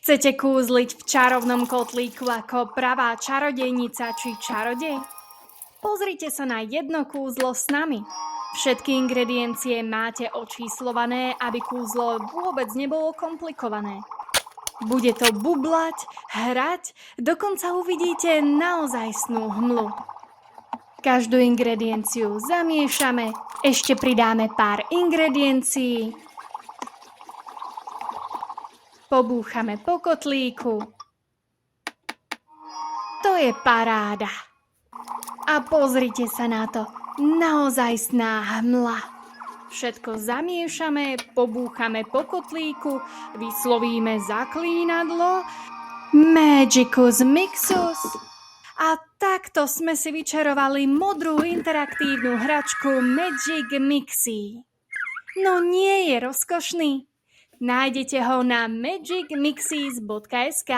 Chcete kúzliť v čarovnom kotlíku ako pravá čarodejnica či čarodej? Pozrite sa na jedno kúzlo s nami. Všetky ingrediencie máte očíslované, aby kúzlo vôbec nebolo komplikované. Bude to bublať, hrať, dokonca uvidíte naozajstnú hmlu. Každú ingredienciu zamiešame, ešte pridáme pár ingrediencií, pobúchame po kotlíku. To je paráda. A pozrite sa na to, naozajstná hmla. Všetko zamiešame, pobúchame po kotlíku, vyslovíme zaklínadlo Magicus Mixus a takto sme si vyčarovali modrú interaktívnu hračku Magic Mixi. No nie je rozkošný? Nájdete ho na magicmixes.sk.